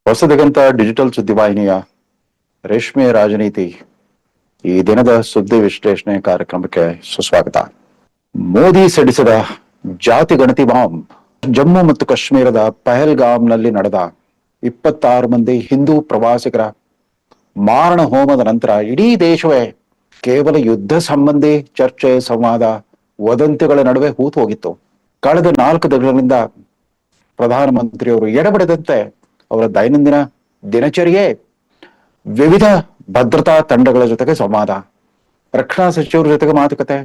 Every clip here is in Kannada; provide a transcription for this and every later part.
ಹೊಸದಿಗಂತ ಡಿಜಿಟಲ್ ಸುದ್ದಿವಾಹಿನಿಯ ರೇಷ್ಮೆ ರಾಜನೀತಿ ಈ ದಿನದ ಸುದ್ದಿ ವಿಶ್ಲೇಷಣೆ ಕಾರ್ಯಕ್ರಮಕ್ಕೆ ಸುಸ್ವಾಗತ. ಮೋದಿ ಸಿಡಿಸಿದ ಜಾತಿ ಗಣತಿ ಬಾಂಬ್. ಜಮ್ಮು ಮತ್ತು ಕಾಶ್ಮೀರದ ಪಹಲ್ಗಾಮ್ನಲ್ಲಿ ನಡೆದ 26 ಮಂದಿ ಹಿಂದೂ ಪ್ರವಾಸಿಗರ ಮಾರಣ ಹೋಮದ ನಂತರ ಇಡೀ ದೇಶವೇ ಕೇವಲ ಯುದ್ಧ ಸಂಬಂಧಿ ಚರ್ಚೆ, ಸಂವಾದ, ವದಂತಿಗಳ ನಡುವೆ ಹೂತು ಹೋಗಿತ್ತು. ಕಳೆದ 4 ದಿನಗಳಿಂದ ಪ್ರಧಾನಮಂತ್ರಿಯವರು ಎಡಬಿಡದಂತೆ ಅವರ ದೈನಂದಿನ ದಿನಚರಿಯೇ ವಿವಿಧ ಭದ್ರತಾ ತಂಡಗಳ ಜೊತೆಗೆ ಸಂವಾದ, ರಕ್ಷಣಾ ಸಚಿವರ ಜೊತೆಗೆ ಮಾತುಕತೆ,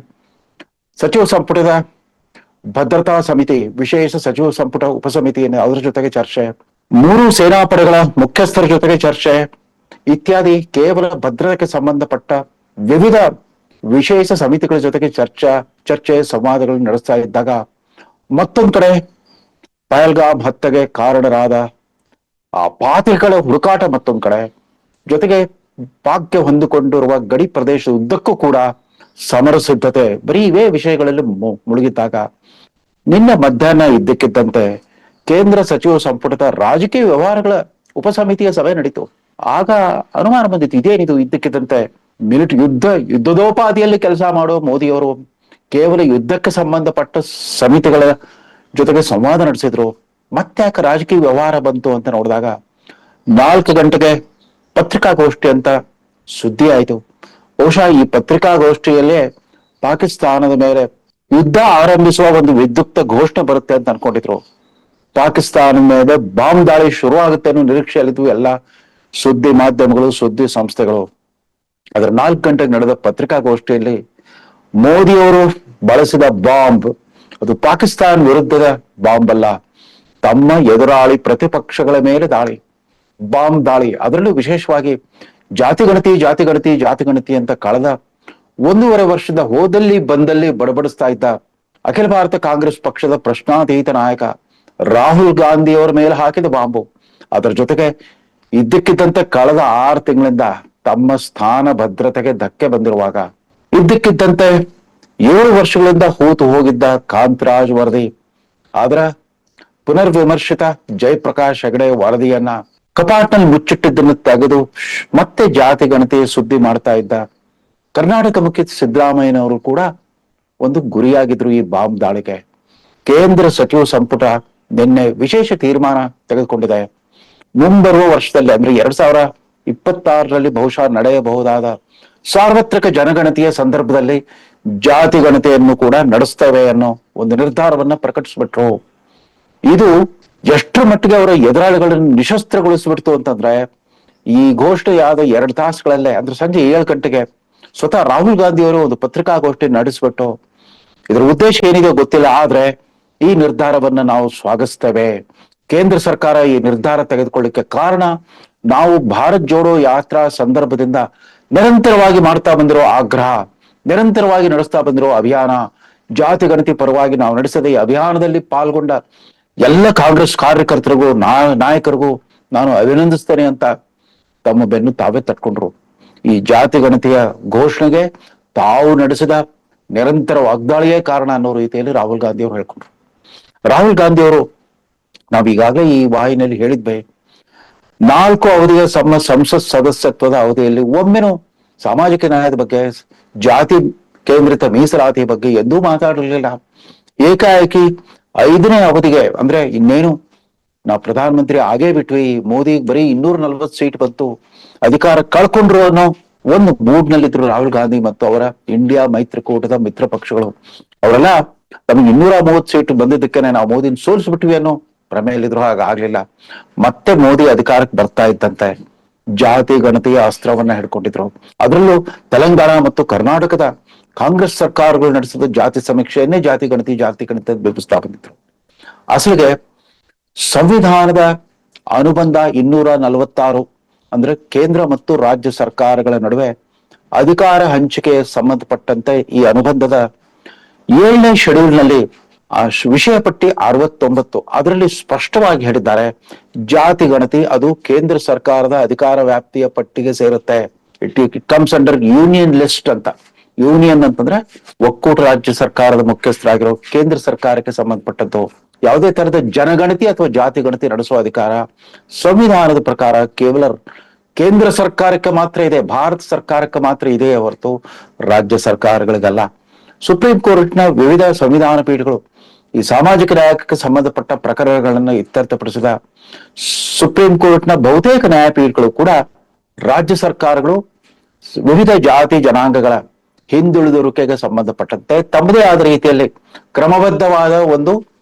ಸಚಿವ ಸಂಪುಟದ ಭದ್ರತಾ ಸಮಿತಿ, ವಿಶೇಷ ಸಚಿವ ಸಂಪುಟ ಉಪಸಮಿತಿಯನ್ನು ಅದರ ಜೊತೆಗೆ ಚರ್ಚೆ, 3 ಸೇನಾಪಡೆಗಳ ಮುಖ್ಯಸ್ಥರ ಜೊತೆಗೆ ಚರ್ಚೆ ಇತ್ಯಾದಿ ಕೇವಲ ಭದ್ರತೆಗೆ ಸಂಬಂಧಪಟ್ಟ ವಿವಿಧ ವಿಶೇಷ ಸಮಿತಿಗಳ ಜೊತೆಗೆ ಚರ್ಚೆ ಸಂವಾದಗಳನ್ನು ನಡೆಸ್ತಾ ಇದ್ದಾಗ ಮತ್ತೊಂದು ಕಡೆ ಪಹಲ್ಗಾಮ್ ಹತ್ಯೆಗೆ ಕಾರಣರಾದ ಆ ಪಾತಿಗಳ ಹುಡುಕಾಟ ಮತ್ತೊಂದು ಕಡೆ, ಜೊತೆಗೆ ಪಾಕ್ಗೆ ಹೊಂದಿಕೊಂಡಿರುವ ಗಡಿ ಪ್ರದೇಶದ ಉದ್ದಕ್ಕೂ ಕೂಡ ಸಮರ ಸಿದ್ಧತೆ, ಬರೀ ಇವೇ ವಿಷಯಗಳಲ್ಲಿ ಮುಳುಗಿದ್ದಾಗ ನಿನ್ನೆ ಮಧ್ಯಾಹ್ನ ಇದ್ದಕ್ಕಿದ್ದಂತೆ ಕೇಂದ್ರ ಸಚಿವ ಸಂಪುಟದ ರಾಜಕೀಯ ವ್ಯವಹಾರಗಳ ಉಪಸಮಿತಿಯ ಸಭೆ ನಡೀತು. ಆಗ ಅನುಮಾನ ಬಂದಿತ್ತು, ಇದೇನಿದು ಇದ್ದಕ್ಕಿದ್ದಂತೆ ಯುದ್ಧದೋಪಾದಿಯಲ್ಲಿ ಕೆಲಸ ಮಾಡೋ ಮೋದಿಯವರು ಕೇವಲ ಯುದ್ಧಕ್ಕೆ ಸಂಬಂಧಪಟ್ಟ ಸಮಿತಿಗಳ ಜೊತೆಗೆ ಸಂವಾದ ನಡೆಸಿದ್ರು, ಮತ್ತೆ ಯಾಕೆ ರಾಜಕೀಯ ವ್ಯವಹಾರ ಬಂತು ಅಂತ ನೋಡಿದಾಗ 4 ಗಂಟೆಗೆ ಪತ್ರಿಕಾಗೋಷ್ಠಿ ಅಂತ ಸುದ್ದಿ ಆಯ್ತು. ಬಹುಶಃ ಈ ಪತ್ರಿಕಾಗೋಷ್ಠಿಯಲ್ಲೇ ಪಾಕಿಸ್ತಾನದ ಮೇಲೆ ಯುದ್ಧ ಆರಂಭಿಸುವ ಒಂದು ವಿದ್ಯುಕ್ತ ಘೋಷಣೆ ಬರುತ್ತೆ ಅಂತ ಅನ್ಕೊಂಡಿದ್ರು. ಪಾಕಿಸ್ತಾನದ ಮೇಲೆ ಬಾಂಬ್ ದಾಳಿ ಶುರು ಆಗುತ್ತೆ ಅನ್ನೋ ನಿರೀಕ್ಷೆಯಲ್ಲಿದ್ವು ಎಲ್ಲ ಸುದ್ದಿ ಮಾಧ್ಯಮಗಳು, ಸುದ್ದಿ ಸಂಸ್ಥೆಗಳು. ಅದರ 4 ಗಂಟೆಗೆ ನಡೆದ ಪತ್ರಿಕಾಗೋಷ್ಠಿಯಲ್ಲಿ ಮೋದಿಯವರು ಬಳಸಿದ ಬಾಂಬ್ ಅದು ಪಾಕಿಸ್ತಾನ ವಿರುದ್ಧದ ಬಾಂಬ್ ಅಲ್ಲ, ತಮ್ಮ ಎದುರಾಳಿ ಪ್ರತಿಪಕ್ಷಗಳ ಮೇಲೆ ದಾಳಿ, ಬಾಂಬ್ ದಾಳಿ. ಅದರಲ್ಲೂ ವಿಶೇಷವಾಗಿ ಜಾತಿ ಗಣತಿ ಅಂತ ಕಳೆದ 1.5 ವರ್ಷದ ಹೋದಲ್ಲಿ ಬಂದಲ್ಲಿ ಬಡಬಡಿಸ್ತಾ ಇದ್ದ ಅಖಿಲ ಭಾರತ ಕಾಂಗ್ರೆಸ್ ಪಕ್ಷದ ಪ್ರಶ್ನಾತೀತ ನಾಯಕ ರಾಹುಲ್ ಗಾಂಧಿ ಅವರ ಮೇಲೆ ಹಾಕಿದ ಬಾಂಬು. ಅದರ ಜೊತೆಗೆ ಇದ್ದಕ್ಕಿದ್ದಂತೆ ಕಳೆದ 6 ತಿಂಗಳಿಂದ ತಮ್ಮ ಸ್ಥಾನ ಭದ್ರತೆಗೆ ಧಕ್ಕೆ ಬಂದಿರುವಾಗ ಇದ್ದಕ್ಕಿದ್ದಂತೆ 7 ವರ್ಷಗಳಿಂದ ಹೂತು ಹೋಗಿದ್ದ ಕಾಂತರಾಜ್ ವರದಿ, ಅದರ ಪುನರ್ವಿಮರ್ಶಿತ ಜಯಪ್ರಕಾಶ್ ಹೆಗಡೆ ವರದಿಯನ್ನ ಕಪಾಟ್ನಲ್ಲಿ ಮುಚ್ಚಿಟ್ಟಿದ್ದನ್ನು ತೆಗೆದು ಮತ್ತೆ ಜಾತಿ ಗಣತಿ ಸುದ್ದಿ ಮಾಡ್ತಾ ಇದ್ದ ಕರ್ನಾಟಕ ಮುಖ್ಯ ಸಿದ್ದರಾಮಯ್ಯನವರು ಕೂಡ ಒಂದು ಗುರಿಯಾಗಿದ್ರು ಈ ಬಾಂಬ್ ದಾಳಿಗೆ. ಕೇಂದ್ರ ಸಚಿವ ಸಂಪುಟ ನಿನ್ನೆ ವಿಶೇಷ ತೀರ್ಮಾನ ತೆಗೆದುಕೊಂಡಿದೆ. ಮುಂಬರುವ ವರ್ಷದಲ್ಲಿ ಅಂದ್ರೆ 2026ರಲ್ಲಿ ಬಹುಶಃ ನಡೆಯಬಹುದಾದ ಸಾರ್ವತ್ರಿಕ ಜನಗಣತಿಯ ಸಂದರ್ಭದಲ್ಲಿ ಜಾತಿ ಗಣತಿಯನ್ನು ಕೂಡ ನಡೆಸ್ತೇವೆ ಅನ್ನೋ ಒಂದು ನಿರ್ಧಾರವನ್ನ ಪ್ರಕಟಿಸ್ಬಿಟ್ರು. ಇದು ಎಷ್ಟರ ಮಟ್ಟಿಗೆ ಅವರ ಎದುರಾಳಿಗಳನ್ನು ನಿಶಸ್ತ್ರಗೊಳಿಸ್ಬಿಡ್ತು ಅಂತಂದ್ರೆ, ಈ ಘೋಷಣೆಯಾದ 2 ತಾಸುಗಳಲ್ಲೇ ಅಂದ್ರೆ ಸಂಜೆ 7 ಗಂಟೆಗೆ ಸ್ವತಃ ರಾಹುಲ್ ಗಾಂಧಿ ಅವರು ಒಂದು ಪತ್ರಿಕಾಗೋಷ್ಠಿ ನಡೆಸ್ಬಿಟ್ಟು ಇದರ ಉದ್ದೇಶ ಏನಿದೆ ಗೊತ್ತಿಲ್ಲ, ಆದ್ರೆ ಈ ನಿರ್ಧಾರವನ್ನ ನಾವು ಸ್ವಾಗತಿಸ್ತೇವೆ. ಕೇಂದ್ರ ಸರ್ಕಾರ ಈ ನಿರ್ಧಾರ ತೆಗೆದುಕೊಳ್ಳಿಕ್ಕೆ ಕಾರಣ ನಾವು ಭಾರತ್ ಜೋಡೋ ಯಾತ್ರಾ ಸಂದರ್ಭದಿಂದ ನಿರಂತರವಾಗಿ ಮಾಡ್ತಾ ಬಂದಿರೋ ಆಗ್ರಹ, ನಿರಂತರವಾಗಿ ನಡೆಸ್ತಾ ಬಂದಿರೋ ಅಭಿಯಾನ, ಜಾತಿ ಗಣತಿ ಪರವಾಗಿ ನಾವು ನಡೆಸಿದ ಈ ಅಭಿಯಾನದಲ್ಲಿ ಪಾಲ್ಗೊಂಡ ಎಲ್ಲ ಕಾಂಗ್ರೆಸ್ ಕಾರ್ಯಕರ್ತರಿಗೂ ನಾಯಕರಿಗೂ ನಾನು ಅಭಿನಂದಿಸ್ತೇನೆ ಅಂತ ತಮ್ಮ ಬೆನ್ನು ತಾವೇ ತಟ್ಕೊಂಡ್ರು. ಈ ಜಾತಿ ಗಣತಿಯ ಘೋಷಣೆಗೆ ತಾವು ನಡೆಸಿದ ನಿರಂತರ ವಾಗ್ದಾಳಿಯೇ ಕಾರಣ ಅನ್ನೋ ರೀತಿಯಲ್ಲಿ ರಾಹುಲ್ ಗಾಂಧಿ ಅವರು ಹೇಳ್ಕೊಂಡ್ರು. ರಾಹುಲ್ ಗಾಂಧಿ ಅವರು ನಾವೀಗಾಗಲೇ ಈ ವಾಹಿನಿಯಲ್ಲಿ ಹೇಳಿದ್ವಿ, 4 ಅವಧಿಯ ಸಂಸತ್ ಸದಸ್ಯತ್ವದ ಅವಧಿಯಲ್ಲಿ ಒಮ್ಮೆನೂ ಸಾಮಾಜಿಕ ನ್ಯಾಯದ ಬಗ್ಗೆ, ಜಾತಿ ಕೇಂದ್ರಿತ ಮೀಸಲಾತಿ ಬಗ್ಗೆ ಎಂದೂ ಮಾತಾಡಿರ್ಲಿಲ್ಲ. ಏಕಾಏಕಿ 5ನೇ ಅವಧಿಗೆ ಅಂದ್ರೆ ಇನ್ನೇನು ನಾವು ಪ್ರಧಾನಮಂತ್ರಿ ಆಗೇ ಬಿಟ್ವಿ, ಮೋದಿ ಬರೀ 240 ಸೀಟ್ ಬಂತು, ಅಧಿಕಾರ ಕಳ್ಕೊಂಡ್ರು ಅನ್ನೋ ಒಂದು ಮೂಡ್ನಲ್ಲಿದ್ರು ರಾಹುಲ್ ಗಾಂಧಿ ಮತ್ತು ಅವರ ಇಂಡಿಯಾ ಮೈತ್ರಿಕೂಟದ ಮಿತ್ರ ಪಕ್ಷಗಳು. ಅವರೆಲ್ಲ ನಮಗೆ 230 ಸೀಟ್ ಬಂದಿದ್ದಕ್ಕೇನೆ ನಾವು ಮೋದಿನ ಸೋಲಿಸ್ಬಿಟ್ವಿ ಅನ್ನೋ ಭ್ರಮೆಯಲ್ಲಿದ್ರು. ಹಾಗಾಗ್ಲಿಲ್ಲ. ಮತ್ತೆ ಮೋದಿ ಅಧಿಕಾರಕ್ಕೆ ಬರ್ತಾ ಇದ್ದಂತೆ ಜಾತಿ ಗಣತಿಯ ಅಸ್ತ್ರವನ್ನ ಹಿಡ್ಕೊಂಡಿದ್ರು. ಅದರಲ್ಲೂ ತೆಲಂಗಾಣ ಮತ್ತು ಕರ್ನಾಟಕದ ಕಾಂಗ್ರೆಸ್ ಸರ್ಕಾರಗಳು ನಡೆಸಿದ ಜಾತಿ ಸಮೀಕ್ಷೆಯನ್ನೇ ಜಾತಿ ಗಣತಿ ಬಿಂಬಿಸ್ತಾ ಬಂದಿದ್ರು. ಅಸಲಿಗೆ ಸಂವಿಧಾನದ ಅನುಬಂಧ 246 ಅಂದ್ರೆ ಕೇಂದ್ರ ಮತ್ತು ರಾಜ್ಯ ಸರ್ಕಾರಗಳ ನಡುವೆ ಅಧಿಕಾರ ಹಂಚಿಕೆ ಸಂಬಂಧಪಟ್ಟಂತೆ ಈ ಅನುಬಂಧದ 7ನೇ ಶೆಡ್ಯೂಲ್ನಲ್ಲಿ ಆ ವಿಷಯ ಪಟ್ಟಿ 69 ಅದರಲ್ಲಿ ಸ್ಪಷ್ಟವಾಗಿ ಹೇಳಿದ್ದಾರೆ, ಜಾತಿ ಗಣತಿ ಅದು ಕೇಂದ್ರ ಸರ್ಕಾರದ ಅಧಿಕಾರ ವ್ಯಾಪ್ತಿಯ ಪಟ್ಟಿಗೆ ಸೇರುತ್ತೆ. It comes under union list ಅಂತ. ಯೂನಿಯನ್ ಅಂತಂದ್ರೆ ಒಕ್ಕೂಟ ರಾಜ್ಯ ಸರ್ಕಾರದ ಮುಖ್ಯಸ್ಥರಾಗಿರೋ ಕೇಂದ್ರ ಸರ್ಕಾರಕ್ಕೆ ಸಂಬಂಧಪಟ್ಟದ್ದು. ಯಾವುದೇ ತರದ ಜನಗಣತಿ ಅಥವಾ ಜಾತಿ ಗಣತಿ ನಡೆಸುವ ಅಧಿಕಾರ ಸಂವಿಧಾನದ ಪ್ರಕಾರ ಕೇವಲ ಕೇಂದ್ರ ಸರ್ಕಾರಕ್ಕೆ ಮಾತ್ರ ಇದೆ, ಭಾರತ ಸರ್ಕಾರಕ್ಕೆ ಮಾತ್ರ ಇದೆ ಹೊರತು ರಾಜ್ಯ ಸರ್ಕಾರಗಳಿಗಲ್ಲ. ಸುಪ್ರೀಂ ಕೋರ್ಟ್ನ ವಿವಿಧ ಸಂವಿಧಾನ ಪೀಠಗಳು ಈ ಸಾಮಾಜಿಕ ನ್ಯಾಯಕ್ಕೆ ಸಂಬಂಧಪಟ್ಟ ಪ್ರಕರಣಗಳನ್ನು ಇತ್ಯರ್ಥಪಡಿಸಿದ ಸುಪ್ರೀಂ ಕೋರ್ಟ್ನ ಬಹುತೇಕ ನ್ಯಾಯಪೀಠಗಳು ಕೂಡ ರಾಜ್ಯ ಸರ್ಕಾರಗಳು ವಿವಿಧ ಜಾತಿ ಜನಾಂಗಗಳ ಹಿಂದುಳಿದುವಿಕೆಗೆ ಸಂಬಂಧಪಟ್ಟಂತೆ ತಮ್ಮದೇ ಆದ ರೀತಿಯಲ್ಲಿ ಕ್ರಮಬದ್ಧವಾದ ಒಂದು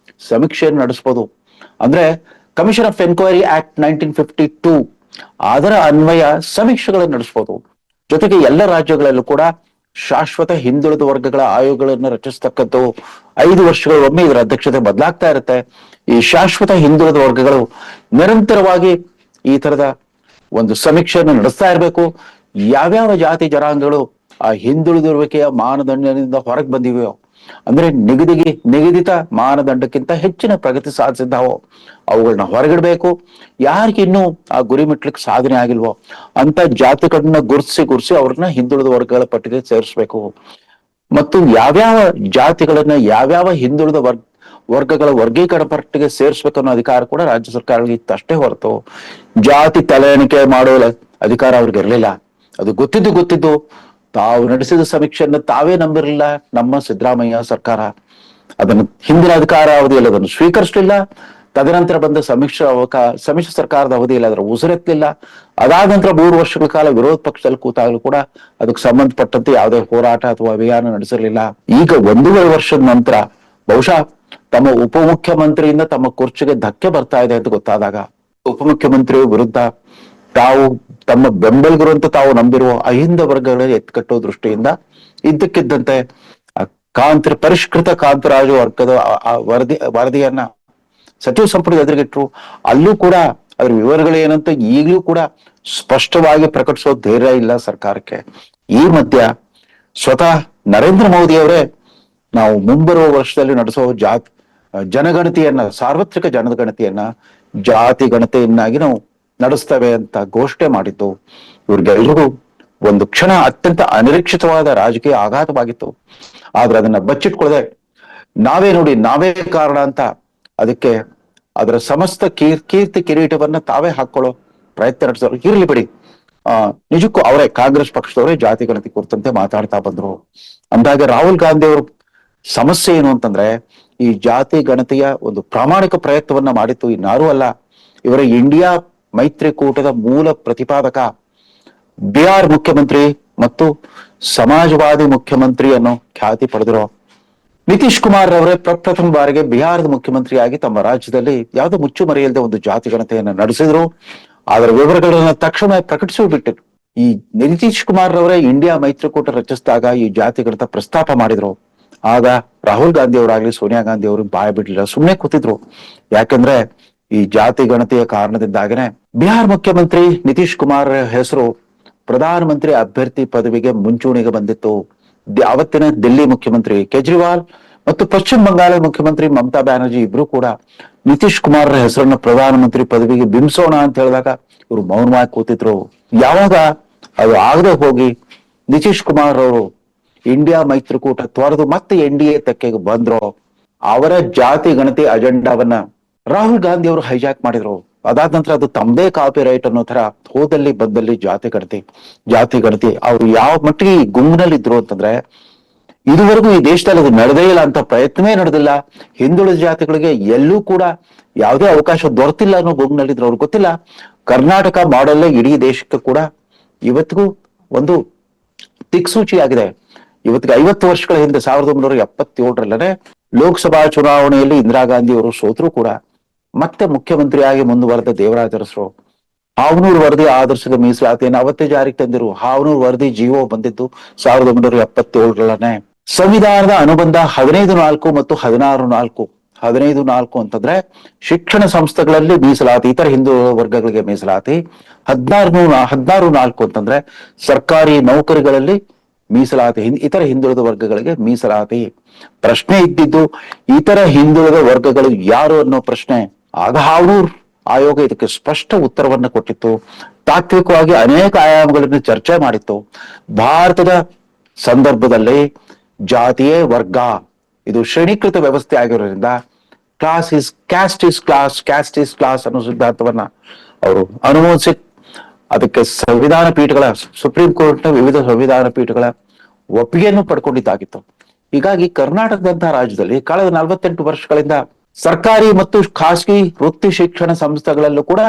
ಸಮೀಕ್ಷೆಯನ್ನು ನಡೆಸಬಹುದು. ಅಂದ್ರೆ ಕಮಿಷನ್ ಆಫ್ ಎನ್ಕ್ವೈರಿ ಆಕ್ಟ್ 1952 ಅದರ ಅನ್ವಯ ಸಮೀಕ್ಷೆಗಳನ್ನು ನಡೆಸಬಹುದು. ಜೊತೆಗೆ ಎಲ್ಲ ರಾಜ್ಯಗಳಲ್ಲೂ ಕೂಡ ಶಾಶ್ವತ ಹಿಂದುಳಿದ ವರ್ಗಗಳ ಆಯೋಗಗಳನ್ನು ರಚಿಸ್ತಕ್ಕದ್ದು 5 ವರ್ಷಗಳೊಮ್ಮೆ ಇದರ ಅಧ್ಯಕ್ಷತೆ ಬದಲಾಗ್ತಾ ಇರುತ್ತೆ. ಈ ಶಾಶ್ವತ ಹಿಂದುಳಿದ ವರ್ಗಗಳು ನಿರಂತರವಾಗಿ ಈ ತರದ ಒಂದು ಸಮೀಕ್ಷೆಯನ್ನು ನಡೆಸ್ತಾ ಇರಬೇಕು. ಯಾವ್ಯಾವ ಜಾತಿ ಜನಾಂಗಗಳು ಆ ಹಿಂದುಳಿದಿರುವಿಕೆಯ ಮಾನದಂಡದಿಂದ ಹೊರಗೆ ಬಂದಿವೆಯೋ, ಅಂದ್ರೆ ನಿಗದಿತ ಮಾನದಂಡಕ್ಕಿಂತ ಹೆಚ್ಚಿನ ಪ್ರಗತಿ ಸಾಧಿಸಿದ್ದಾವೋ ಅವುಗಳನ್ನ ಹೊರಗಿಡ್ಬೇಕು. ಯಾರಿಗಿನ್ನೂ ಆ ಗುರಿ ಮುಟ್ಲಿಕ್ಕೆ ಸಾಧನೆ ಆಗಿಲ್ವೋ ಅಂತ ಜಾತಿಗಳನ್ನ ಗುರುತಿಸಿ ಅವ್ರನ್ನ ಹಿಂದುಳಿದ ವರ್ಗಗಳ ಪಟ್ಟಿಗೆ ಸೇರಿಸ್ಬೇಕು. ಮತ್ತು ಯಾವ್ಯಾವ ಜಾತಿಗಳನ್ನ ಯಾವ್ಯಾವ ಹಿಂದುಳಿದ ವರ್ಗಗಳ ವರ್ಗೀಕರಣ ಪಟ್ಟಿಗೆ ಸೇರಿಸ್ಬೇಕು ಅನ್ನೋ ಅಧಿಕಾರ ಕೂಡ ರಾಜ್ಯ ಸರ್ಕಾರಗಳಿಗೆ ಇತ್ತಷ್ಟೇ ಹೊರತು ಜಾತಿ ತಲೆ ಎಣಿಕೆ ಮಾಡೋ ಅಧಿಕಾರ ಅವ್ರಿಗೆ ಇರಲಿಲ್ಲ. ಅದು ಗೊತ್ತಿದ್ದು ತಾವು ನಡೆಸಿದ ಸಮೀಕ್ಷೆಯನ್ನು ತಾವೇ ನಂಬಿರಲಿಲ್ಲ ನಮ್ಮ ಸಿದ್ದರಾಮಯ್ಯ ಸರ್ಕಾರ. ಅದನ್ನು ಹಿಂದಿನ ಅಧಿಕಾರ ಅವಧಿಯಲ್ಲಿ ಅದನ್ನು ಸ್ವೀಕರಿಸಲಿಲ್ಲ. ತದನಂತರ ಬಂದ ಸಮ್ಮಿಶ್ರ ಸರ್ಕಾರದ ಅವಧಿಯಲ್ಲಿ ಅದರ ಉಸಿರೆತ್ತಲಿಲ್ಲ. ಅದಾದ ನಂತರ 3 ವರ್ಷಗಳ ಕಾಲ ವಿರೋಧ ಪಕ್ಷದಲ್ಲಿ ಕೂತಾಗಲೂ ಕೂಡ ಅದಕ್ಕೆ ಸಂಬಂಧಪಟ್ಟಂತೆ ಯಾವುದೇ ಹೋರಾಟ ಅಥವಾ ಅಭಿಯಾನ ನಡೆಸಿರಲಿಲ್ಲ. ಈಗ 1.5 ವರ್ಷದ ನಂತರ ಬಹುಶಃ ತಮ್ಮ ಉಪಮುಖ್ಯಮಂತ್ರಿಯಿಂದ ತಮ್ಮ ಕುರ್ಚಿಗೆ ಧಕ್ಕೆ ಬರ್ತಾ ಇದೆ ಅಂತ ಗೊತ್ತಾದಾಗ ಉಪಮುಖ್ಯಮಂತ್ರಿ ವಿರುದ್ಧ ತಾವು ತಮ್ಮ ಬೆಂಬಲಿಗರು ಅಂತ ತಾವು ನಂಬಿರುವ ಅಹಿಂದ ವರ್ಗಗಳ ಎತ್ಕಟ್ಟುವ ದೃಷ್ಟಿಯಿಂದ ಇದ್ದಕ್ಕಿದ್ದಂತೆ ಪರಿಷ್ಕೃತ ಕಾಂತರಾಜು ವರ್ಗದ ವರದಿಯನ್ನ ಸಚಿವ ಸಂಪುಟದ ಎದುರಿಗಿಟ್ರು. ಅಲ್ಲೂ ಕೂಡ ಅದ್ರ ವಿವರಗಳೇನಂತ ಈಗಲೂ ಕೂಡ ಸ್ಪಷ್ಟವಾಗಿ ಪ್ರಕಟಿಸೋ ಧೈರ್ಯ ಇಲ್ಲ ಸರ್ಕಾರಕ್ಕೆ. ಈ ಮಧ್ಯ ಸ್ವತಃ ನರೇಂದ್ರ ಮೋದಿ ಅವರೇ ನಾವು ಮುಂಬರುವ ವರ್ಷದಲ್ಲಿ ನಡೆಸೋ ಜನಗಣತಿಯನ್ನ ಸಾರ್ವತ್ರಿಕ ಜನಗಣತಿಯನ್ನ ಜಾತಿ ಗಣತಿಯನ್ನಾಗಿ ನಾವು ನಡೆಸ್ತೇವೆ ಅಂತ ಘೋಷಣೆ ಮಾಡಿತ್ತು. ಇವ್ರಿಗೆಲ್ರಿಗೂ ಒಂದು ಕ್ಷಣ ಅತ್ಯಂತ ಅನಿರೀಕ್ಷಿತವಾದ ರಾಜಕೀಯ ಆಘಾತವಾಗಿತ್ತು. ಆದ್ರೆ ಅದನ್ನ ಬಚ್ಚಿಟ್ಕೊಳ್ಳದೆ ನಾವೇ ಕಾರಣ ಅಂತ ಅದಕ್ಕೆ ಅದರ ಸಮಸ್ತ ಕೀರ್ತಿ ಕಿರೀಟವನ್ನ ತಾವೇ ಹಾಕೊಳ್ಳೋ ಪ್ರಯತ್ನ ನಡೆಸೋರು. ಇರ್ಲಿ ಬಿಡಿ, ನಿಜಕ್ಕೂ ಅವರೇ ಕಾಂಗ್ರೆಸ್ ಪಕ್ಷದವರೇ ಜಾತಿ ಗಣತಿ ಕುರಿತಂತೆ ಮಾತಾಡ್ತಾ ಬಂದ್ರು. ಅಂದಾಗ ರಾಹುಲ್ ಗಾಂಧಿ ಅವರು ಸಮಸ್ಯೆ ಏನು ಅಂತಂದ್ರೆ ಈ ಜಾತಿ ಗಣತಿಯ ಒಂದು ಪ್ರಾಮಾಣಿಕ ಪ್ರಯತ್ನವನ್ನ ಮಾಡಿತ್ತು ಇನ್ನಾರೂ ಅಲ್ಲ, ಇವರ ಇಂಡಿಯಾ ಮೈತ್ರಿಕೂಟದ ಮೂಲ ಪ್ರತಿಪಾದಕ ಬಿಹಾರ್ ಮುಖ್ಯಮಂತ್ರಿ ಮತ್ತು ಸಮಾಜವಾದಿ ಮುಖ್ಯಮಂತ್ರಿ ಅನ್ನೋ ಖ್ಯಾತಿ ಪಡೆದಿರೋ ನಿತೀಶ್ ಕುಮಾರ್ ಅವರೇ ಪ್ರಪ್ರಥಮ ಬಾರಿಗೆ ಬಿಹಾರದ ಮುಖ್ಯಮಂತ್ರಿಯಾಗಿ ತಮ್ಮ ರಾಜ್ಯದಲ್ಲಿ ಯಾವುದೋ ಮುಚ್ಚುಮರೆಯಲ್ಲದೆ ಒಂದು ಜಾತಿ ಗಣತಿಯನ್ನು ನಡೆಸಿದ್ರು. ಅದರ ವಿವರಗಳನ್ನ ತಕ್ಷಣ ಪ್ರಕಟಿಸಿ ಬಿಟ್ಟಿದ್ರು. ಈ ನಿತೀಶ್ ಕುಮಾರ್ ಅವರೇ ಇಂಡಿಯಾ ಮೈತ್ರಿಕೂಟ ರಚಿಸಿದಾಗ ಈ ಜಾತಿ ಗಣತ ಪ್ರಸ್ತಾಪ ಮಾಡಿದ್ರು. ಆಗ ರಾಹುಲ್ ಗಾಂಧಿ ಅವರಾಗ್ಲಿ ಸೋನಿಯಾ ಗಾಂಧಿ ಅವರು ಬಾಯ ಬಿಡ್ಲಿಲ್ಲ, ಸುಮ್ಮನೆ ಕೂತಿದ್ರು. ಯಾಕಂದ್ರೆ ಈ ಜಾತಿ ಗಣತಿಯ ಕಾರಣದಿಂದಾಗನೆ ಬಿಹಾರ್ ಮುಖ್ಯಮಂತ್ರಿ ನಿತೀಶ್ ಕುಮಾರ್ ಹೆಸರು ಪ್ರಧಾನಮಂತ್ರಿ ಅಭ್ಯರ್ಥಿ ಪದವಿಗೆ ಮುಂಚೂಣಿಗೆ ಬಂದಿತ್ತು. ಅವತ್ತಿನ ದಿಲ್ಲಿ ಮುಖ್ಯಮಂತ್ರಿ ಕೇಜ್ರಿವಾಲ್ ಮತ್ತು ಪಶ್ಚಿಮ ಬಂಗಾಳದ ಮುಖ್ಯಮಂತ್ರಿ ಮಮತಾ ಬ್ಯಾನರ್ಜಿ ಇಬ್ರು ಕೂಡ ನಿತೀಶ್ ಕುಮಾರ್ ಹೆಸರನ್ನ ಪ್ರಧಾನಮಂತ್ರಿ ಪದವಿಗೆ ಬಿಂಬಿಸೋಣ ಅಂತ ಹೇಳಿದಾಗ ಇವರು ಮೌನವಾಗಿ ಕೂತಿದ್ರು. ಯಾವಾಗ ಅದು ಆಗದೆ ಹೋಗಿ ನಿತೀಶ್ ಕುಮಾರ್ ಅವರು ಇಂಡಿಯಾ ಮೈತ್ರಿಕೂಟ ತೊರೆದು ಮತ್ತೆ NDA ತೆಕ್ಕೆಗೆ ಬಂದ್ರು, ಅವರ ಜಾತಿ ಗಣತಿ ಅಜೆಂಡಾವನ್ನ ರಾಹುಲ್ ಗಾಂಧಿ ಅವರು ಹೈಜಾಕ್ ಮಾಡಿದ್ರು. ಅದಾದ ನಂತರ ಅದು ತಮ್ಮದೇ ಕಾಪಿ ರೈಟ್ ಅನ್ನೋ ತರ ಹೋದಲ್ಲಿ ಬಂದಲ್ಲಿ ಜಾತಿ ಗಣತಿ ಅವ್ರು ಯಾವ ಮಟ್ಟಿಗೆ ಗುಂಪಿನಲ್ಲಿ ಇದ್ರು ಅಂತಂದ್ರೆ ಇದುವರೆಗೂ ಈ ದೇಶದಲ್ಲಿ ಅದು ನಡೆದೇ ಇಲ್ಲ ಅಂತ ಪ್ರಯತ್ನವೇ ನಡೆದಿಲ್ಲ. ಹಿಂದುಳಿದ ಜಾತಿಗಳಿಗೆ ಎಲ್ಲೂ ಕೂಡ ಯಾವುದೇ ಅವಕಾಶ ದೊರೆತಿಲ್ಲ ಅನ್ನೋ ಗುಂಪಿನಲ್ಲಿದ್ರು. ಅವ್ರಿಗೆ ಗೊತ್ತಿಲ್ಲ ಕರ್ನಾಟಕ ಮಾಡೆಲ್ ಇಡೀ ದೇಶಕ್ಕೆ ಕೂಡ ಇವತ್ತಿಗೂ ಒಂದು ದಿಕ್ಸೂಚಿ ಆಗಿದೆ. ಇವತ್ತಿಗೆ 50 ವರ್ಷಗಳ ಹಿಂದೆ 1977ರಲ್ಲೇ ಲೋಕಸಭಾ ಚುನಾವಣೆಯಲ್ಲಿ ಇಂದಿರಾ ಗಾಂಧಿ ಅವರು ಸೋತರು ಕೂಡ ಮತ್ತೆ ಮುಖ್ಯಮಂತ್ರಿಯಾಗಿ ಮುಂದುವರೆದ ದೇವರಾಜ ಅರಸರು ಹಾವನೂರು ವರದಿ ಆದರ್ಶದ ಮೀಸಲಾತಿಯನ್ನು ಅವತ್ತೇ ಜಾರಿಗೆ ತಂದಿರು. ಹಾವನೂರು ವರದಿ ಜೀವೋ ಬಂದಿದ್ದು 1977ರಲ್ಲೇ. ಸಂವಿಧಾನದ ಅನುಬಂಧ 15(4) ಮತ್ತು 16(4). 15(4) ಅಂತಂದ್ರೆ ಶಿಕ್ಷಣ ಸಂಸ್ಥೆಗಳಲ್ಲಿ ಮೀಸಲಾತಿ, ಇತರ ಹಿಂದೂ ವರ್ಗಗಳಿಗೆ ಮೀಸಲಾತಿ. 16(4) ಅಂತಂದ್ರೆ ಸರ್ಕಾರಿ ನೌಕರಿಗಳಲ್ಲಿ ಮೀಸಲಾತಿ, ಇತರ ಹಿಂದುಳಿದ ವರ್ಗಗಳಿಗೆ ಮೀಸಲಾತಿ. ಪ್ರಶ್ನೆ ಇದ್ದಿದ್ದು ಇತರ ಹಿಂದುಳಿದ ವರ್ಗಗಳು ಯಾರು ಅನ್ನೋ ಪ್ರಶ್ನೆ. ಆಗ ಹಾವನೂರ್ ಆಯೋಗ ಇದಕ್ಕೆ ಸ್ಪಷ್ಟ ಉತ್ತರವನ್ನ ಕೊಟ್ಟಿತ್ತು. ತಾತ್ವಿಕವಾಗಿ ಅನೇಕ ಆಯಾಮಗಳನ್ನು ಚರ್ಚೆ ಮಾಡಿತ್ತು. ಭಾರತದ ಸಂದರ್ಭದಲ್ಲಿ ಜಾತಿಯೇ ವರ್ಗ, ಇದು ಶ್ರೇಣೀಕೃತ ವ್ಯವಸ್ಥೆ ಆಗಿರೋದ್ರಿಂದ ಕ್ಯಾಸ್ಟ್ ಇಸ್ ಕ್ಲಾಸ್ ಅನ್ನೋ ಸಿದ್ಧಾಂತವನ್ನ ಅವರು ಅನುಮೋದಿಸಿ ಅದಕ್ಕೆ ಸಂವಿಧಾನ ಪೀಠಗಳ, ಸುಪ್ರೀಂ ಕೋರ್ಟ್ನ ವಿವಿಧ ಸಂವಿಧಾನ ಪೀಠಗಳ ಒಪ್ಪಿಗೆಯನ್ನು ಪಡ್ಕೊಂಡಿದ್ದಾಗಿತ್ತು. ಹೀಗಾಗಿ ಕರ್ನಾಟಕದಂತಹ ರಾಜ್ಯದಲ್ಲಿ ಕಳೆದ 48 ವರ್ಷಗಳಿಂದ ಸರ್ಕಾರಿ ಮತ್ತು ಖಾಸಗಿ ವೃತ್ತಿ ಶಿಕ್ಷಣ ಸಂಸ್ಥೆಗಳಲ್ಲೂ ಕೂಡ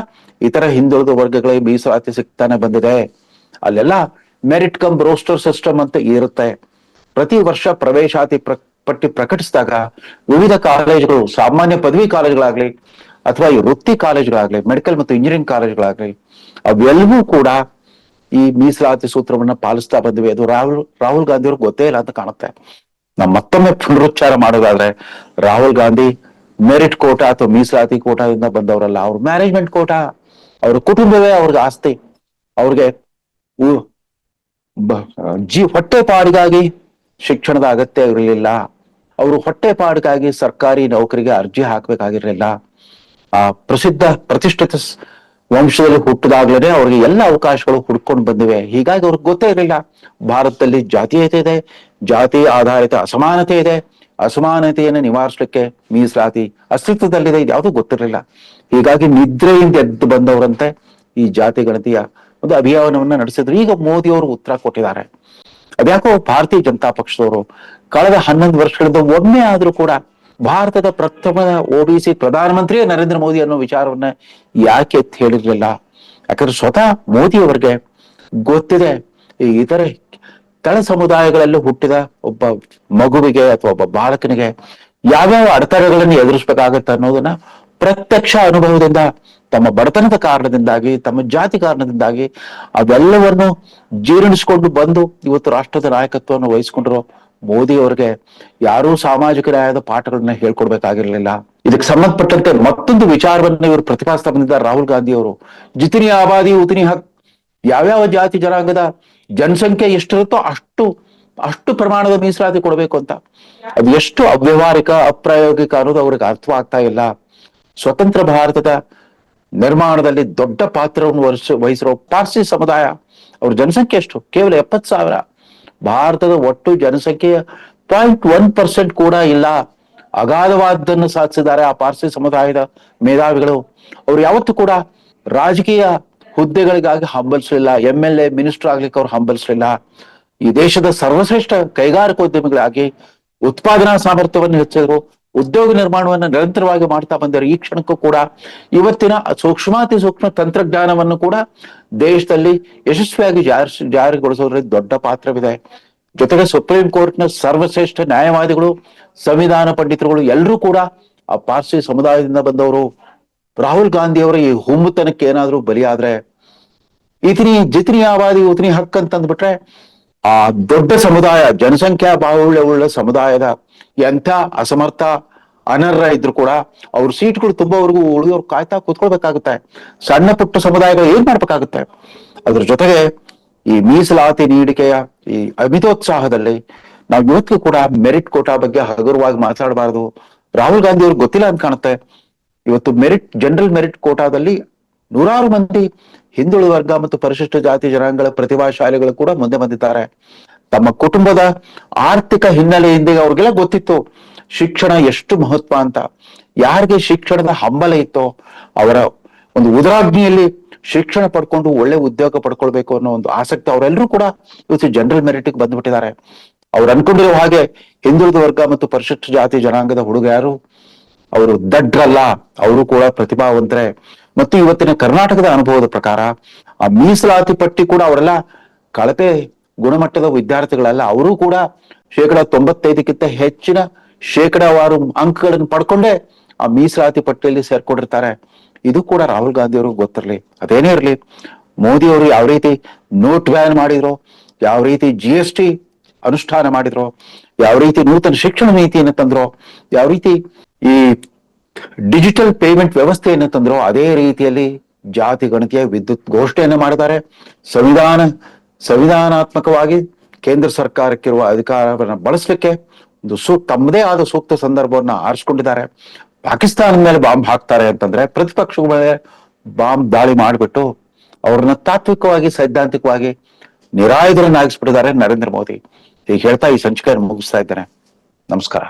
ಇತರ ಹಿಂದುಳಿದ ವರ್ಗಗಳಿಗೆ ಮೀಸಲಾತಿ ಸಿಗ್ತಾನೆ ಬಂದಿದೆ. ಅಲ್ಲೆಲ್ಲ ಮೆರಿಟ್ ಕಮ್ ರೋಸ್ಟರ್ ಸಿಸ್ಟಮ್ ಅಂತ ಇರುತ್ತೆ. ಪ್ರತಿ ವರ್ಷ ಪ್ರವೇಶಾತಿ ಪಟ್ಟಿ ಪ್ರಕಟಿಸಿದಾಗ ವಿವಿಧ ಕಾಲೇಜುಗಳು, ಸಾಮಾನ್ಯ ಪದವಿ ಕಾಲೇಜುಗಳಾಗ್ಲಿ ಅಥವಾ ಈ ವೃತ್ತಿ ಕಾಲೇಜುಗಳಾಗ್ಲಿ, ಮೆಡಿಕಲ್ ಮತ್ತು ಇಂಜಿನಿಯರಿಂಗ್ ಕಾಲೇಜುಗಳಾಗ್ಲಿ, ಅವೆಲ್ಲವೂ ಕೂಡ ಈ ಮೀಸಲಾತಿ ಸೂತ್ರವನ್ನ ಪಾಲಿಸ್ತಾ ಬಂದಿವೆ. ಅದು ರಾಹುಲ್ ಗಾಂಧಿ ಅವ್ರಿಗೆ ಗೊತ್ತೇ ಇಲ್ಲ ಅಂತ ಕಾಣುತ್ತೆ. ನಾವು ಮತ್ತೊಮ್ಮೆ ಪುನರುಚ್ಚಾರ ಮಾಡೋದಾದ್ರೆ, ರಾಹುಲ್ ಗಾಂಧಿ ಮೆರಿಟ್ ಕೋಟಾ ಅಥವಾ ಮೀಸಲಾತಿ ಕೋಟಾದಿಂದ ಬಂದವರಲ್ಲ. ಅವ್ರ ಮ್ಯಾನೇಜ್ಮೆಂಟ್ ಕೋಟಾ, ಅವ್ರ ಕುಟುಂಬವೇ ಅವ್ರಿಗೆ ಆಸ್ತಿ. ಅವ್ರಿಗೆ ಹೊಟ್ಟೆಪಾಡಿಗಾಗಿ ಶಿಕ್ಷಣದ ಅಗತ್ಯ ಇರಲಿಲ್ಲ. ಅವರು ಹೊಟ್ಟೆಪಾಡಿಗಾಗಿ ಸರ್ಕಾರಿ ನೌಕರಿಗೆ ಅರ್ಜಿ ಹಾಕ್ಬೇಕಾಗಿರ್ಲಿಲ್ಲ. ಆ ಪ್ರತಿಷ್ಠಿತ ವಂಶದಲ್ಲಿ ಹುಟ್ಟಿದಾಗ್ಲೇ ಅವ್ರಿಗೆ ಎಲ್ಲ ಅವಕಾಶಗಳು ಹುಡ್ಕೊಂಡು ಬಂದಿವೆ. ಹೀಗಾಗಿ ಅವ್ರಿಗೆ ಗೊತ್ತೇ ಇರಲಿಲ್ಲ ಭಾರತದಲ್ಲಿ ಜಾತೀಯತೆ ಇದೆ, ಜಾತಿ ಆಧಾರಿತ ಅಸಮಾನತೆ ಇದೆ, ಅಸಮಾನತೆಯನ್ನು ನಿವಾರಿಸಲಿಕ್ಕೆ ಮೀಸಲಾತಿ ಅಸ್ತಿತ್ವದಲ್ಲಿದೆ, ಇದು ಯಾವುದು ಗೊತ್ತಿರಲಿಲ್ಲ. ಹೀಗಾಗಿ ನಿದ್ರೆಯಿಂದ ಎದ್ದು ಬಂದವರಂತೆ ಈ ಜಾತಿ ಗಣತಿಯ ಒಂದು ಅಭಿಯಾನವನ್ನ ನಡೆಸಿದ್ರು. ಈಗ ಮೋದಿ ಅವರು ಉತ್ತರ ಕೊಟ್ಟಿದ್ದಾರೆ. ಅದ್ಯಾಕೋ ಭಾರತೀಯ ಜನತಾ ಪಕ್ಷದವರು ಕಳೆದ 11 ವರ್ಷಗಳಿಂದ ಒಮ್ಮೆ ಆದ್ರೂ ಕೂಡ ಭಾರತದ ಪ್ರಥಮ OBC ಪ್ರಧಾನಮಂತ್ರಿಯೇ ನರೇಂದ್ರ ಮೋದಿ ಅನ್ನೋ ವಿಚಾರವನ್ನ ಯಾಕೆ ಎತ್ತಿ ಹೇಳಿರ್ಲಿಲ್ಲ? ಯಾಕಂದ್ರೆ ಸ್ವತಃ ಮೋದಿ ಅವರಿಗೆ ಗೊತ್ತಿದೆ, ಈ ಇತರೆ ತಳ ಸಮುದಾಯಗಳಲ್ಲಿ ಹುಟ್ಟಿದ ಒಬ್ಬ ಮಗುವಿಗೆ ಅಥವಾ ಒಬ್ಬ ಬಾಲಕನಿಗೆ ಯಾವ್ಯಾವ ಅಡೆತಡೆಗಳನ್ನು ಎದುರಿಸ್ಬೇಕಾಗತ್ತೆ ಅನ್ನೋದನ್ನ ಪ್ರತ್ಯಕ್ಷ ಅನುಭವದಿಂದ, ತಮ್ಮ ಬಡತನದ ಕಾರಣದಿಂದಾಗಿ, ತಮ್ಮ ಜಾತಿ ಕಾರಣದಿಂದಾಗಿ ಅವೆಲ್ಲವನ್ನು ಜೀರ್ಣಿಸ್ಕೊಂಡು ಬಂದು ಇವತ್ತು ರಾಷ್ಟ್ರದ ನಾಯಕತ್ವವನ್ನು ವಹಿಸ್ಕೊಂಡ್ರು ಮೋದಿ ಅವರಿಗೆ ಯಾರೂ ಸಾಮಾಜಿಕ ನ್ಯಾಯದ ಪಾಠಗಳನ್ನ ಹೇಳ್ಕೊಡ್ಬೇಕಾಗಿರ್ಲಿಲ್ಲ. ಇದಕ್ಕೆ ಸಂಬಂಧಪಟ್ಟಂತೆ ಮತ್ತೊಂದು ವಿಚಾರವನ್ನು ಇವರು ಪ್ರತಿಪಾದಿಸ್ತಾ ಬಂದಿದ್ದಾರೆ ರಾಹುಲ್ ಗಾಂಧಿ ಅವರು. ಜಿತನಿ ಆಬಾದಿ ಉತನಿ ಹಕ್, ಯಾವ್ಯಾವ ಜಾತಿ ಜನಾಂಗದ ಜನಸಂಖ್ಯೆ ಎಷ್ಟಿರುತ್ತೋ ಅಷ್ಟು ಪ್ರಮಾಣದ ಮೀಸಲಾತಿ ಕೊಡಬೇಕು ಅಂತ. ಅದು ಎಷ್ಟು ಅವ್ಯವಹಾರಿಕ, ಅಪ್ರಾಯೋಗಿಕ ಅನ್ನೋದು ಅವ್ರಿಗೆ ಅರ್ಥವಾಗ್ತಾ ಇಲ್ಲ. ಸ್ವತಂತ್ರ ಭಾರತದ ನಿರ್ಮಾಣದಲ್ಲಿ ದೊಡ್ಡ ಪಾತ್ರವನ್ನು ವಹಿಸಿರೋ ಪಾರ್ಸಿ ಸಮುದಾಯ, ಅವ್ರ ಜನಸಂಖ್ಯೆ ಎಷ್ಟು? ಕೇವಲ 70,000. ಭಾರತದ ಒಟ್ಟು ಜನಸಂಖ್ಯೆಯ 0.1% ಕೂಡ ಇಲ್ಲ. ಅಗಾಧವಾದ್ದನ್ನು ಸಾಧಿಸಿದ್ದಾರೆ ಆ ಪಾರ್ಸಿ ಸಮುದಾಯದ ಮೇಧಾವಿಗಳು. ಅವ್ರು ಯಾವತ್ತೂ ಕೂಡ ರಾಜಕೀಯ ಹುದ್ದೆಗಳಿಗಾಗಿ ಹಂಬಲಿಸಲಿಲ್ಲ. MLA ಮಿನಿಸ್ಟರ್ ಆಗ್ಲಿಕ್ಕೆ ಅವ್ರು ಹಂಬಲಿಸಲಿಲ್ಲ. ಈ ದೇಶದ ಸರ್ವಶ್ರೇಷ್ಠ ಕೈಗಾರಿಕೋದ್ಯಮಿಗಳಾಗಿ ಉತ್ಪಾದನಾ ಸಾಮರ್ಥ್ಯವನ್ನು ಹೆಚ್ಚಿದ್ರು, ಉದ್ಯೋಗ ನಿರ್ಮಾಣವನ್ನು ನಿರಂತರವಾಗಿ ಮಾಡ್ತಾ ಬಂದರು. ಈ ಕ್ಷಣಕ್ಕೂ ಕೂಡ ಇವತ್ತಿನ ಸೂಕ್ಷ್ಮಾತಿ ಸೂಕ್ಷ್ಮ ತಂತ್ರಜ್ಞಾನವನ್ನು ಕೂಡ ದೇಶದಲ್ಲಿ ಯಶಸ್ವಿಯಾಗಿ ಜಾರಿಗೊಳಿಸೋದ್ರಲ್ಲಿ ದೊಡ್ಡ ಪಾತ್ರವಿದೆ. ಜೊತೆಗೆ ಸುಪ್ರೀಂ ಕೋರ್ಟ್ನ ಸರ್ವಶ್ರೇಷ್ಠ ನ್ಯಾಯವಾದಿಗಳು, ಸಂವಿಧಾನ ಪಂಡಿತರುಗಳು ಎಲ್ಲರೂ ಕೂಡ ಆ ಪಾರ್ಸಿ ಸಮುದಾಯದಿಂದ ಬಂದವರು. ರಾಹುಲ್ ಗಾಂಧಿ ಅವರ ಈ ಹುಮ್ಮುತನಕ್ಕೆ ಏನಾದ್ರೂ ಬಲಿಯಾದ್ರೆ, ಜಿತನಿ ಆಬಾದಿ ಉತನಿ ಹಕ್ ಅಂತಂದ್ಬಿಟ್ರೆ, ಆ ದೊಡ್ಡ ಸಮುದಾಯ, ಜನಸಂಖ್ಯಾ ಬಾಹುಳ್ಯವುಳ್ಳ ಸಮುದಾಯದ ಎಂಥ ಅಸಮರ್ಥ ಅನರ್ಹ ಇದ್ರು ಕೂಡ ಅವ್ರ ಸೀಟ್ಗಳು ತುಂಬವರೆಗೂ ಉಳಿದವ್ರು ಕಾಯ್ತಾ ಕೂತ್ಕೊಳ್ಬೇಕಾಗುತ್ತೆ. ಸಣ್ಣ ಪುಟ್ಟ ಸಮುದಾಯಗಳು ಏನ್ ಮಾಡ್ಬೇಕಾಗುತ್ತೆ? ಅದ್ರ ಜೊತೆಗೆ ಈ ಮೀಸಲಾತಿ ನೀಡಿಕೆಯ ಈ ಅಮಿತೋತ್ಸಾಹದಲ್ಲಿ ನಾವು ಇವತ್ತಿಗೂ ಕೂಡ ಮೆರಿಟ್ ಕೋಟಾ ಬಗ್ಗೆ ಹಗುರವಾಗಿ ಮಾತಾಡಬಾರದು. ರಾಹುಲ್ ಗಾಂಧಿ ಅವ್ರಿಗೆ ಗೊತ್ತಿಲ್ಲ ಅಂತ ಕಾಣುತ್ತೆ. ಇವತ್ತು ಜನರಲ್ ಮೆರಿಟ್ ಕೋಟಾದಲ್ಲಿ ನೂರಾರು ಮಂದಿ ಹಿಂದುಳಿದ ವರ್ಗ ಮತ್ತು ಪರಿಶಿಷ್ಟ ಜಾತಿ ಜನಾಂಗಗಳ ಪ್ರತಿಭಾಶಾಲಿಗಳು ಕೂಡ ಮುಂದೆ ಬಂದಿದ್ದಾರೆ. ತಮ್ಮ ಕುಟುಂಬದ ಆರ್ಥಿಕ ಹಿನ್ನೆಲೆಯಿಂದ ಅವ್ರಿಗೆಲ್ಲ ಗೊತ್ತಿತ್ತು ಶಿಕ್ಷಣ ಎಷ್ಟು ಮಹತ್ವ ಅಂತ. ಯಾರಿಗೆ ಶಿಕ್ಷಣದ ಹಂಬಲ ಇತ್ತೋ ಅವರ ಒಂದು ಉದರಾಗ್ನಿಯಲ್ಲಿ ಶಿಕ್ಷಣ ಪಡ್ಕೊಂಡು ಒಳ್ಳೆ ಉದ್ಯೋಗ ಪಡ್ಕೊಳ್ಬೇಕು ಅನ್ನೋ ಒಂದು ಆಸಕ್ತಿ ಅವರೆಲ್ಲರೂ ಕೂಡ ಇವತ್ತು ಜನರಲ್ ಮೆರಿಟ್ಗೆ ಬಂದ್ಬಿಟ್ಟಿದ್ದಾರೆ. ಅವ್ರು ಅನ್ಕೊಂಡಿರೋ ಹಾಗೆ ಹಿಂದುಳಿದ ವರ್ಗ ಮತ್ತು ಪರಿಶಿಷ್ಟ ಜಾತಿ ಜನಾಂಗದ ಹುಡುಗ ಯಾರು ಅವರು ದಡ್ರಲ್ಲ, ಅವರು ಕೂಡ ಪ್ರತಿಭಾವಂತರೆ. ಮತ್ತು ಇವತ್ತಿನ ಕರ್ನಾಟಕದ ಅನುಭವದ ಪ್ರಕಾರ ಆ ಮೀಸಲಾತಿ ಪಟ್ಟಿ ಕೂಡ ಅವರೆಲ್ಲ ಕಳಪೆ ಗುಣಮಟ್ಟದ ವಿದ್ಯಾರ್ಥಿಗಳಲ್ಲ. ಅವರು ಕೂಡ 95% ಹೆಚ್ಚಿನ ಶೇಕಡಾವಾರು ಅಂಕಗಳನ್ನು ಪಡ್ಕೊಂಡೇ ಆ ಮೀಸಲಾತಿ ಪಟ್ಟಿಯಲ್ಲಿ ಸೇರ್ಕೊಂಡಿರ್ತಾರೆ. ಇದು ಕೂಡ ರಾಹುಲ್ ಗಾಂಧಿ ಅವ್ರಿಗೆ ಗೊತ್ತಿರ್ಲಿ. ಅದೇನೇ ಇರ್ಲಿ, ಮೋದಿ ಅವರು ಯಾವ ರೀತಿ ನೋಟ್ ಬ್ಯಾನ್ ಮಾಡಿದ್ರು, ಯಾವ ರೀತಿ GST ಅನುಷ್ಠಾನ ಮಾಡಿದ್ರು, ಯಾವ ರೀತಿ ನೂತನ ಶಿಕ್ಷಣ ನೀತಿಯನ್ನು ತಂದ್ರು, ಯಾವ ರೀತಿ ಈ ಡಿಜಿಟಲ್ ಪೇಮೆಂಟ್ ವ್ಯವಸ್ಥೆಯನ್ನು ತಂದ್ರು, ಅದೇ ರೀತಿಯಲ್ಲಿ ಜಾತಿ ಗಣತಿಯ ವಿದ್ಯುತ್ ಘೋಷಣೆಯನ್ನು ಮಾಡಿದ್ದಾರೆ. ಸಂವಿಧಾನಾತ್ಮಕವಾಗಿ ಕೇಂದ್ರ ಸರ್ಕಾರಕ್ಕಿರುವ ಅಧಿಕಾರವನ್ನು ಬಳಸಲಿಕ್ಕೆ ಒಂದು ತಮ್ಮದೇ ಆದ ಸೂಕ್ತ ಸಂದರ್ಭವನ್ನ ಆರಿಸ್ಕೊಂಡಿದ್ದಾರೆ. ಪಾಕಿಸ್ತಾನದ ಮೇಲೆ ಬಾಂಬ್ ಹಾಕ್ತಾರೆ ಅಂತಂದ್ರೆ ಪ್ರತಿಪಕ್ಷಗಳ ಮೇಲೆ ಬಾಂಬ್ ದಾಳಿ ಮಾಡಿಬಿಟ್ಟು ಅವ್ರನ್ನ ತಾತ್ವಿಕವಾಗಿ, ಸೈದ್ಧಾಂತಿಕವಾಗಿ ನಿರಾಯುಧರನ್ನಾಗಿಸ್ಬಿಟ್ಟಿದ್ದಾರೆ ನರೇಂದ್ರ ಮೋದಿ. ಈಗ ಹೇಳ್ತಾ ಈ ಸಂಚಿಕೆಯನ್ನು ಮುಗಿಸ್ತಾ ಇದ್ದೇನೆ. ನಮಸ್ಕಾರ.